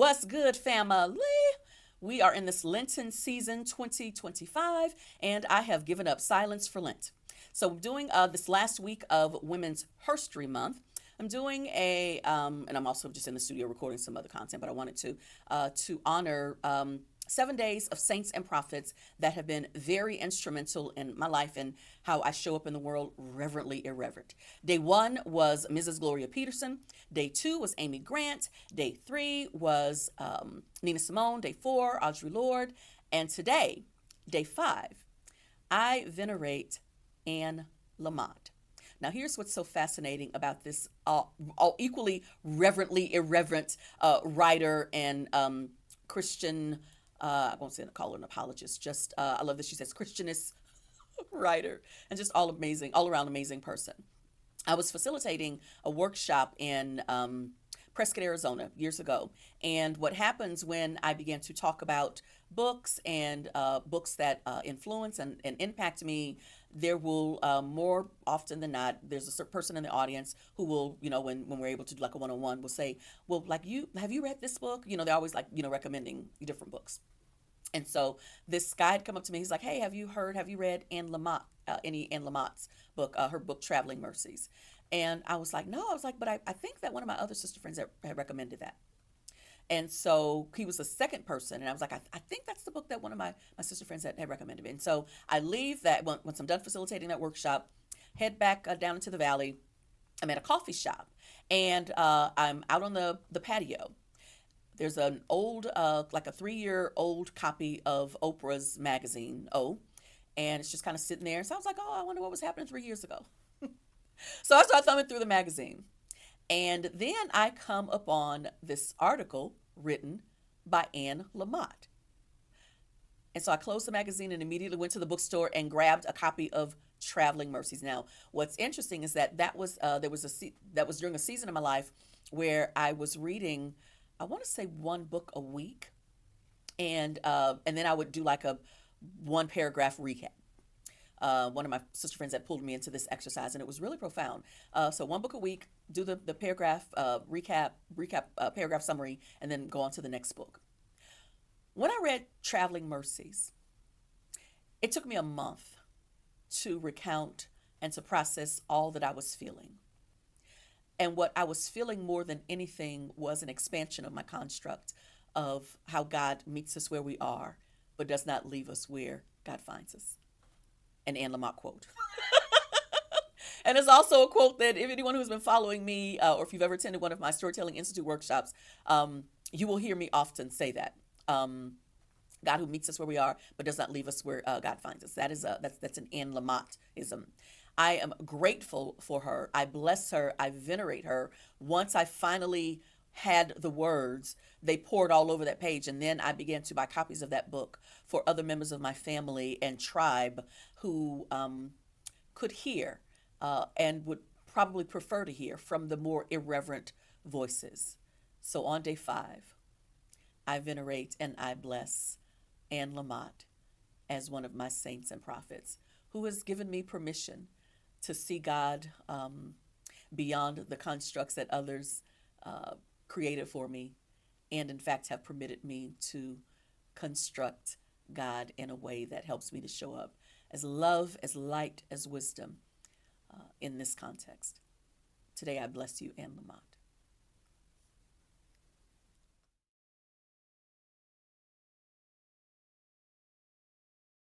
What's good, family? We are in this Lenten season 2025, and I have given up silence for Lent. So, I'm doing this last week of Women's HERstory Month. I'm doing and I'm also just in the studio recording some other content, but I wanted to honor 7 days of saints and prophets that have been very instrumental in my life and how I show up in the world reverently irreverent. Day one was Mrs. Gloria Peterson. Day two was Amy Grant. Day three was Nina Simone. Day four, Audre Lorde. And today, day five, I venerate Anne Lamott. Now, here's what's so fascinating about this all equally reverently irreverent writer and Christian. I won't say call her an apologist. Just I love that she says Christianist writer and just all around amazing person. I was facilitating a workshop in Prescott, Arizona years ago. And what happens when I began to talk about books and books that influence and impact me, there will more often than not, there's a certain person in the audience who will, when we're able to do like a one-on-one, will say, well, like have you read this book? They're always like, recommending different books. And so this guy had come up to me. He's like, hey, have you read Anne Lamott, any Anne Lamott's book, her book, Traveling Mercies? And I was like, no, I was like, but I think that one of my other sister friends had recommended that. And so he was the second person. And I was like, I think that's the book that one of my sister friends had recommended. And so I leave that once I'm done facilitating that workshop, head back down into the valley. I'm at a coffee shop and I'm out on the patio. There's an old, like a 3-year-old copy of Oprah's magazine, and it's just kind of sitting there. So I was like, I wonder what was happening 3 years ago. So I started thumbing through the magazine. And then I come upon this article written by Anne Lamott. And so I closed the magazine and immediately went to the bookstore and grabbed a copy of Traveling Mercies. Now, what's interesting is that was that was during a season of my life where I was reading, I want to say one book a week, and then I would do like a one paragraph recap. One of my sister friends had pulled me into this exercise, and it was really profound. So one book a week, do the paragraph recap paragraph summary, and then go on to the next book. When I read Traveling Mercies, it took me a month to recount and to process all that I was feeling. And what I was feeling more than anything was an expansion of my construct of how God meets us where we are, but does not leave us where God finds us. An Anne Lamott quote. And it's also a quote that if anyone who's been following me, or if you've ever attended one of my Storytelling Institute workshops, you will hear me often say that. God who meets us where we are, but does not leave us where God finds us. That's an Anne Lamottism. I am grateful for her. I bless her. I venerate her. Once I finally had the words, they poured all over that page. And then I began to buy copies of that book for other members of my family and tribe who could hear and would probably prefer to hear from the more irreverent voices. So on day five, I venerate and I bless Anne Lamott as one of my saints and prophets who has given me permission to see God beyond the constructs that others created for me, and in fact have permitted me to construct God in a way that helps me to show up as love, as light, as wisdom in this context. Today I bless you, Anne Lamott.